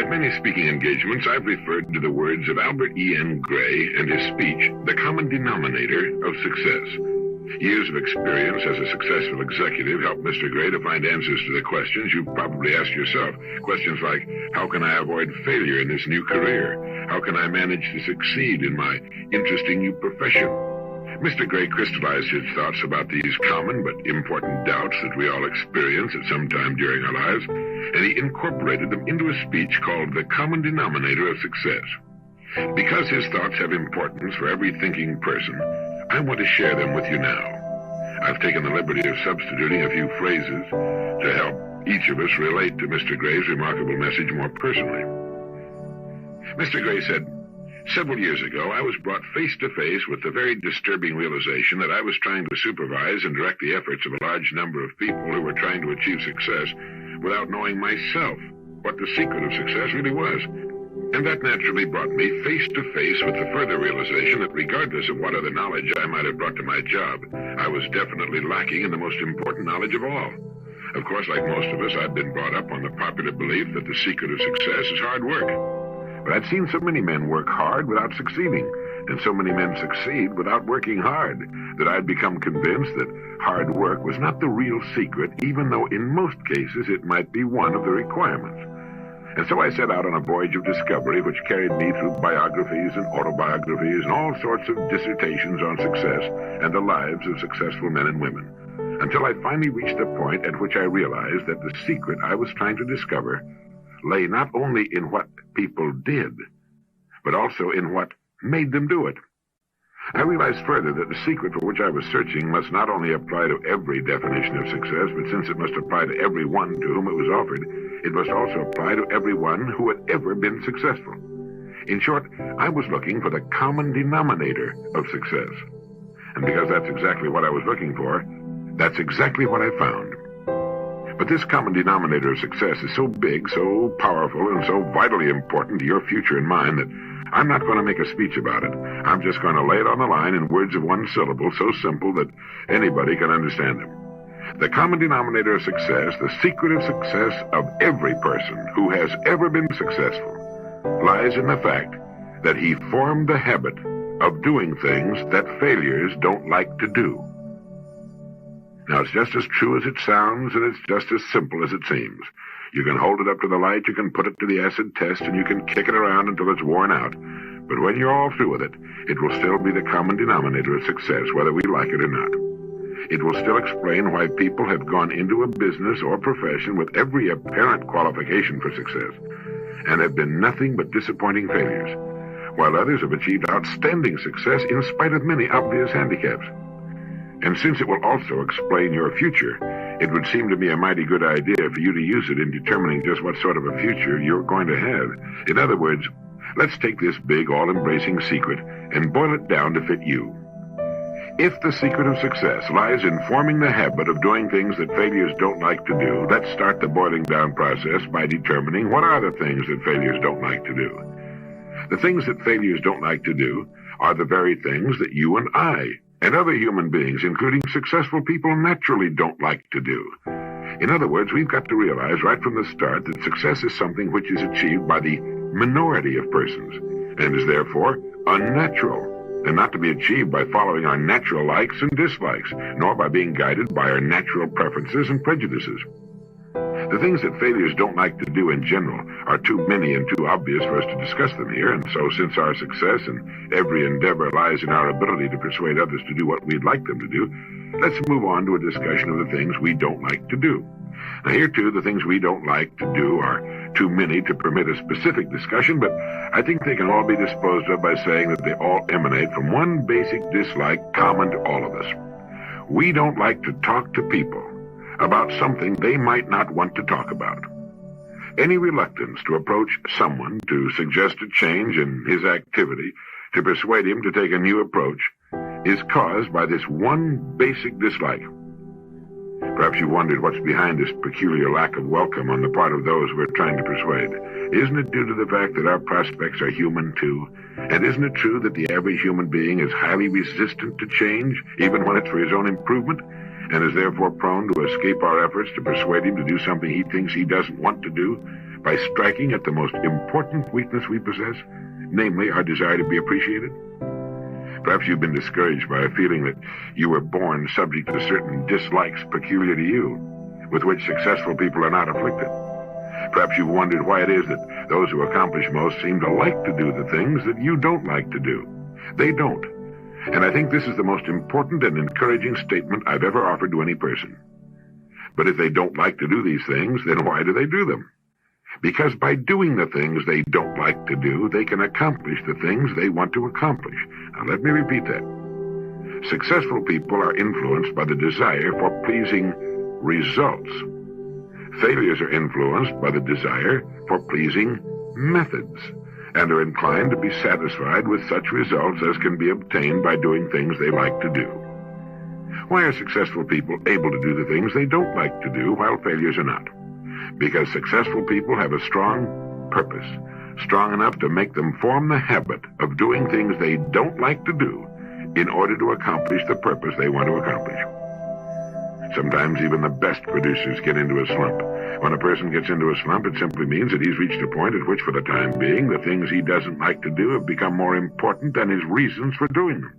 At many speaking engagements, I've referred to the words of Albert E.N. Gray and his speech, The Common Denominator of Success. Years of experience as a successful executive helped Mr. Gray to find answers to the questions you've probably asked yourself. Questions like, how can I avoid failure in this new career? How can I manage to succeed in my interesting new profession? Mr. Gray crystallized his thoughts about these common but important doubts that we all experience at some time during our lives, and he incorporated them into a speech called The Common Denominator of Success. Because his thoughts have importance for every thinking person, I want to share them with you now. I've taken the liberty of substituting a few phrases to help each of us relate to Mr. Gray's remarkable message more personally. Mr. Gray said, several years ago, I was brought face to face with the very disturbing realization that I was trying to supervise and direct the efforts of a large number of people who were trying to achieve success without knowing myself what the secret of success really was. And that naturally brought me face to face with the further realization that regardless of what other knowledge I might have brought to my job, I was definitely lacking in the most important knowledge of all. Of course, like most of us, I've been brought up on the popular belief that the secret of success is hard work. But I'd seen so many men work hard without succeeding, and so many men succeed without working hard, that I'd become convinced that hard work was not the real secret, even though in most cases it might be one of the requirements. And so I set out on a voyage of discovery which carried me through biographies and autobiographies and all sorts of dissertations on success and the lives of successful men and women, until I finally reached the point at which I realized that the secret I was trying to discover lay not only in what people did, but also in what made them do it. I realized further that the secret for which I was searching must not only apply to every definition of success, but since it must apply to everyone to whom it was offered, it must also apply to everyone who had ever been successful. In short, I was looking for the common denominator of success. And because that's exactly what I was looking for, that's exactly what I found. But this common denominator of success is so big, so powerful, and so vitally important to your future and mine that I'm not going to make a speech about it. I'm just going to lay it on the line in words of one syllable, so simple that anybody can understand them. The common denominator of success, the secret of success of every person who has ever been successful, lies in the fact that he formed the habit of doing things that failures don't like to do. Now, it's just as true as it sounds, and it's just as simple as it seems. You can hold it up to the light, you can put it to the acid test, and you can kick it around until it's worn out. But when you're all through with it, it will still be the common denominator of success, whether we like it or not. It will still explain why people have gone into a business or profession with every apparent qualification for success and have been nothing but disappointing failures, while others have achieved outstanding success in spite of many obvious handicaps. And since it will also explain your future, it would seem to me a mighty good idea for you to use it in determining just what sort of a future you're going to have. In other words, let's take this big, all-embracing secret and boil it down to fit you. If the secret of success lies in forming the habit of doing things that failures don't like to do, let's start the boiling down process by determining what are the things that failures don't like to do. The things that failures don't like to do are the very things that you and I and other human beings, including successful people, naturally don't like to do. In other words, we've got to realize right from the start that success is something which is achieved by the minority of persons and is therefore unnatural, and not to be achieved by following our natural likes and dislikes, nor by being guided by our natural preferences and prejudices. The things that failures don't like to do in general are too many and too obvious for us to discuss them here, and so since our success and every endeavor lies in our ability to persuade others to do what we'd like them to do, let's move on to a discussion of the things we don't like to do. Now here too, the things we don't like to do are too many to permit a specific discussion, but I think they can all be disposed of by saying that they all emanate from one basic dislike common to all of us. We don't like to talk to people about something they might not want to talk about. Any reluctance to approach someone to suggest a change in his activity, to persuade him to take a new approach, is caused by this one basic dislike. Perhaps you wondered what's behind this peculiar lack of welcome on the part of those we're trying to persuade. Isn't it due to the fact that our prospects are human too? And isn't it true that the average human being is highly resistant to change, even when it's for his own improvement, and is therefore prone to escape our efforts to persuade him to do something he thinks he doesn't want to do, by striking at the most important weakness we possess, namely our desire to be appreciated? Perhaps you've been discouraged by a feeling that you were born subject to certain dislikes peculiar to you, with which successful people are not afflicted. Perhaps you've wondered why it is that those who accomplish most seem to like to do the things that you don't like to do. They don't. And I think this is the most important and encouraging statement I've ever offered to any person. But if they don't like to do these things, then why do they do them? Because by doing the things they don't like to do, they can accomplish the things they want to accomplish. Now let me repeat that. Successful people are influenced by the desire for pleasing results. Failures are influenced by the desire for pleasing methods, and are inclined to be satisfied with such results as can be obtained by doing things they like to do. Why are successful people able to do the things they don't like to do while failures are not? Because successful people have a strong purpose, strong enough to make them form the habit of doing things they don't like to do in order to accomplish the purpose they want to accomplish. Sometimes even the best producers get into a slump. When a person gets into a slump, it simply means that he's reached a point at which, for the time being, the things he doesn't like to do have become more important than his reasons for doing them.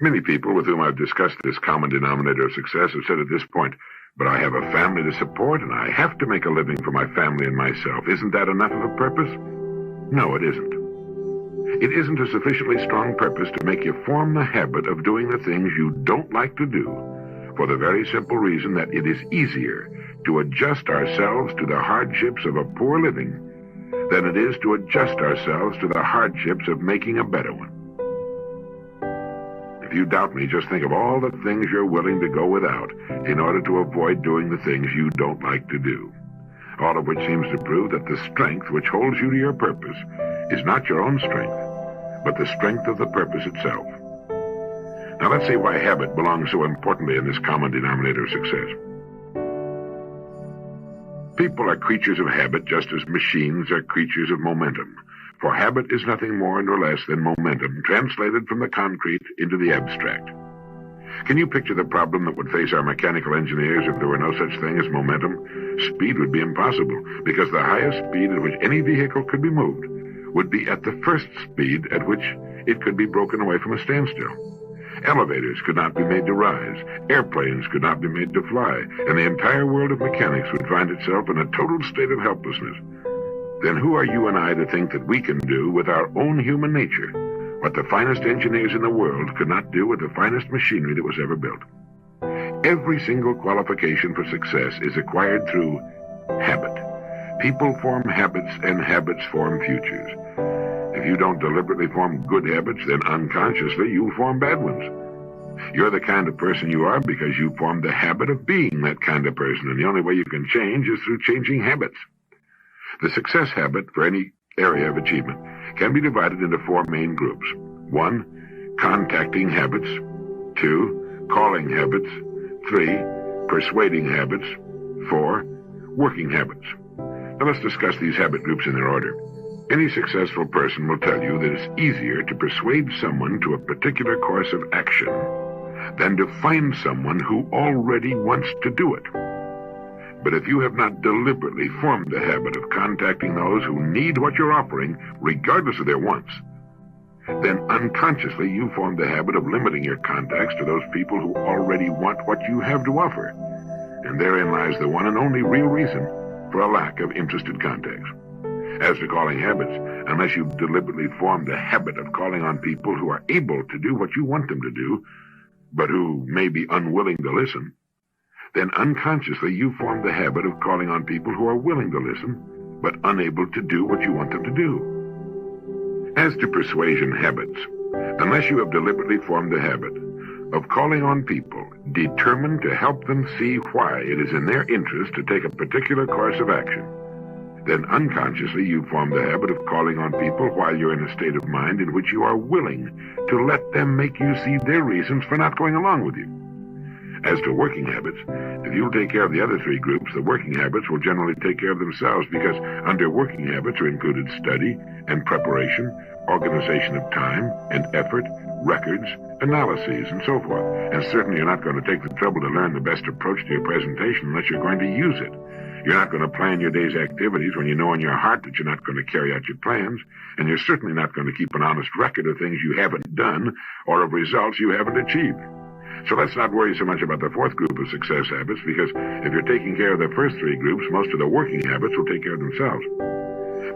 Many people with whom I've discussed this common denominator of success have said at this point, "But I have a family to support, and I have to make a living for my family and myself. Isn't that enough of a purpose?" No, it isn't. It isn't a sufficiently strong purpose to make you form the habit of doing the things you don't like to do, for the very simple reason that it is easier to adjust ourselves to the hardships of a poor living than it is to adjust ourselves to the hardships of making a better one. If you doubt me, just think of all the things you're willing to go without in order to avoid doing the things you don't like to do, all of which seems to prove that the strength which holds you to your purpose is not your own strength, but the strength of the purpose itself. Now let's see why habit belongs so importantly in this common denominator of success. People are creatures of habit just as machines are creatures of momentum. For habit is nothing more nor less than momentum, translated from the concrete into the abstract. Can you picture the problem that would face our mechanical engineers if there were no such thing as momentum? Speed would be impossible, because the highest speed at which any vehicle could be moved would be at the first speed at which it could be broken away from a standstill. Elevators could not be made to rise, airplanes could not be made to fly, and the entire world of mechanics would find itself in a total state of helplessness. Then who are you and I to think that we can do with our own human nature what the finest engineers in the world could not do with the finest machinery that was ever built? Every single qualification for success is acquired through habit. People form habits, and habits form futures. If you don't deliberately form good habits, then unconsciously you form bad ones. You're the kind of person you are because you formed the habit of being that kind of person, and the only way you can change is through changing habits. The success habit for any area of achievement can be divided into four main groups. 1, contacting habits. 2, calling habits. 3, persuading habits. 4, working habits. Now let's discuss these habit groups in their order. Any successful person will tell you that it's easier to persuade someone to a particular course of action than to find someone who already wants to do it. But if you have not deliberately formed the habit of contacting those who need what you're offering, regardless of their wants, then unconsciously you form the habit of limiting your contacts to those people who already want what you have to offer. And therein lies the one and only real reason for a lack of interested contacts. As to calling habits, unless you've deliberately formed the habit of calling on people who are able to do what you want them to do, but who may be unwilling to listen, then unconsciously you form the habit of calling on people who are willing to listen, but unable to do what you want them to do. As to persuasion habits, unless you have deliberately formed the habit of calling on people determined to help them see why it is in their interest to take a particular course of action, then unconsciously you form the habit of calling on people while you're in a state of mind in which you are willing to let them make you see their reasons for not going along with you. As to working habits, if you'll take care of the other three groups, the working habits will generally take care of themselves, because under working habits are included study and preparation, organization of time and effort, records, analyses, and so forth. And certainly you're not going to take the trouble to learn the best approach to your presentation unless you're going to use it. You're not going to plan your day's activities when you know in your heart that you're not going to carry out your plans, and you're certainly not going to keep an honest record of things you haven't done or of results you haven't achieved. So let's not worry so much about the fourth group of success habits, because if you're taking care of the first three groups, most of the working habits will take care of themselves.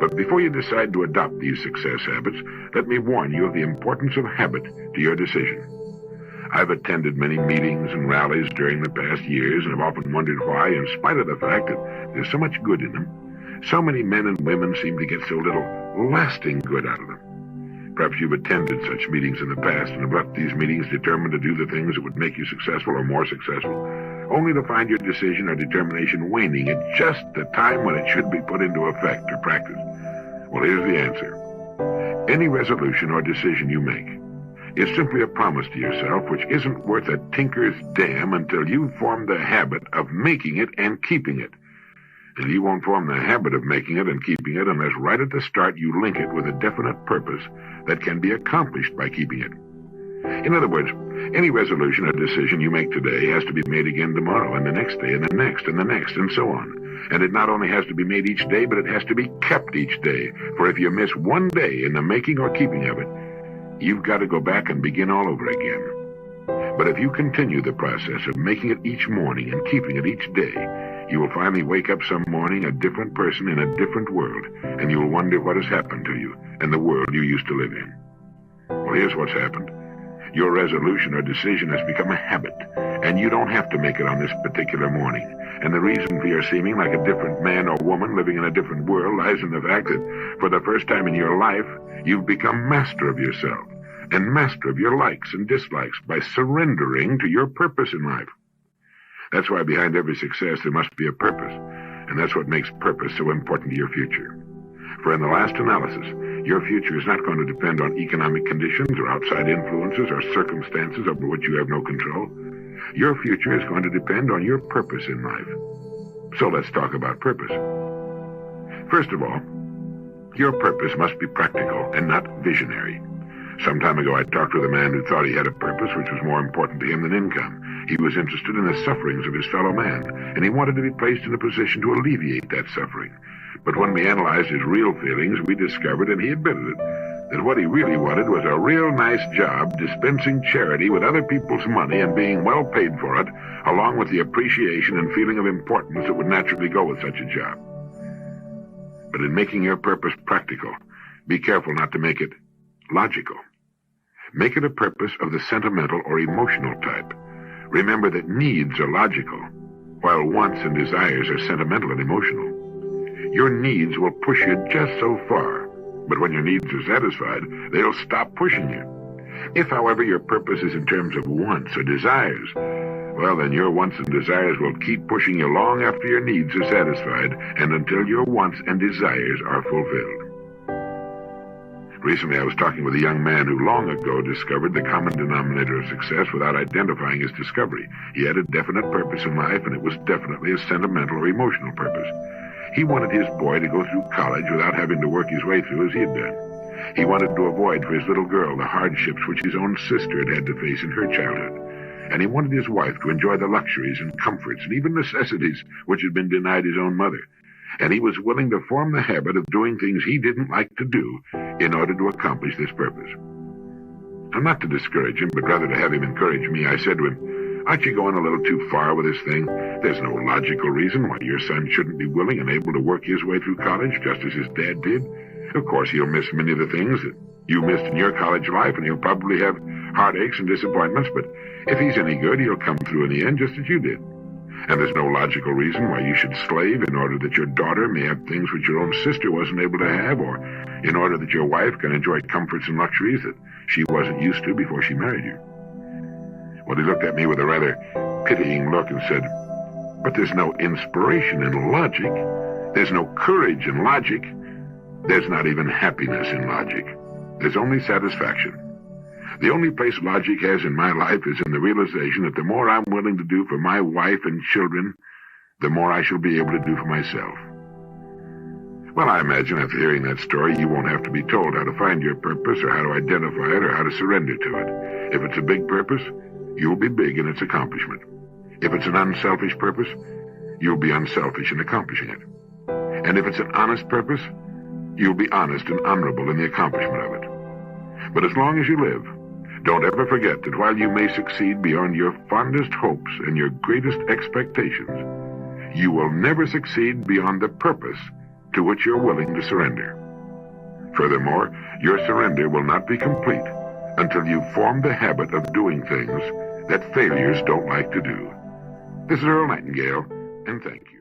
But before you decide to adopt these success habits, let me warn you of the importance of habit to your decision. I've attended many meetings and rallies during the past years and have often wondered why, in spite of the fact that there's so much good in them, so many men and women seem to get so little lasting good out of them. Perhaps you've attended such meetings in the past and have left these meetings determined to do the things that would make you successful or more successful, only to find your decision or determination waning at just the time when it should be put into effect or practice. Well, here's the answer. Any resolution or decision you make is simply a promise to yourself which isn't worth a tinker's damn until you form the habit of making it and keeping it. And you won't form the habit of making it and keeping it unless right at the start you link it with a definite purpose that can be accomplished by keeping it. In other words, any resolution or decision you make today has to be made again tomorrow, and the next day, and the next, and the next, and so on. And it not only has to be made each day, but it has to be kept each day. For if you miss one day in the making or keeping of it, you've got to go back and begin all over again. But if you continue the process of making it each morning and keeping it each day, you will finally wake up some morning a different person in a different world, and you will wonder what has happened to you and the world you used to live in. Well, here's what's happened. Your resolution or decision has become a habit, and you don't have to make it on this particular morning. And the reason for your seeming like a different man or woman living in a different world lies in the fact that for the first time in your life, you've become master of yourself and master of your likes and dislikes by surrendering to your purpose in life. That's why behind every success there must be a purpose, and that's what makes purpose so important to your future. For in the last analysis, your future is not going to depend on economic conditions or outside influences or circumstances over which you have no control. Your future is going to depend on your purpose in life. So let's talk about purpose. First of all, your purpose must be practical and not visionary. Some time ago, I talked with a man who thought he had a purpose which was more important to him than income. He was interested in the sufferings of his fellow man, and he wanted to be placed in a position to alleviate that suffering. But when we analyzed his real feelings, we discovered, and he admitted it, that what he really wanted was a real nice job dispensing charity with other people's money and being well paid for it, along with the appreciation and feeling of importance that would naturally go with such a job. But in making your purpose practical, be careful not to make it logical. Make it a purpose of the sentimental or emotional type. Remember that needs are logical, while wants and desires are sentimental and emotional. Your needs will push you just so far, but when your needs are satisfied, they'll stop pushing you. If, however, your purpose is in terms of wants or desires, well, then your wants and desires will keep pushing you long after your needs are satisfied and until your wants and desires are fulfilled. Recently, I was talking with a young man who long ago discovered the common denominator of success without identifying his discovery. He had a definite purpose in life, and it was definitely a sentimental or emotional purpose. He wanted his boy to go through college without having to work his way through as he had done. He wanted to avoid for his little girl the hardships which his own sister had had to face in her childhood. And he wanted his wife to enjoy the luxuries and comforts and even necessities which had been denied his own mother. And he was willing to form the habit of doing things he didn't like to do in order to accomplish this purpose. I'm not to discourage him, but rather to have him encourage me. I said to him, "Aren't you going a little too far with this thing? There's no logical reason why your son shouldn't be willing and able to work his way through college just as his dad did. Of course, he'll miss many of the things that you missed in your college life, and he'll probably have heartaches and disappointments, but if he's any good, he'll come through in the end just as you did. And there's no logical reason why you should slave in order that your daughter may have things which your own sister wasn't able to have, or in order that your wife can enjoy comforts and luxuries that she wasn't used to before she married you." Well, he looked at me with a rather pitying look and said, "But there's no inspiration in logic. There's no courage in logic. There's not even happiness in logic. There's only satisfaction. The only place logic has in my life is in the realization that the more I'm willing to do for my wife and children, the more I shall be able to do for myself." Well, I imagine after hearing that story, you won't have to be told how to find your purpose or how to identify it or how to surrender to it. If it's a big purpose, you'll be big in its accomplishment. If it's an unselfish purpose, you'll be unselfish in accomplishing it. And if it's an honest purpose, you'll be honest and honorable in the accomplishment of it. But as long as you live, don't ever forget that while you may succeed beyond your fondest hopes and your greatest expectations, you will never succeed beyond the purpose to which you're willing to surrender. Furthermore, your surrender will not be complete until you've formed the habit of doing things that failures don't like to do. This is Earl Nightingale, and thank you.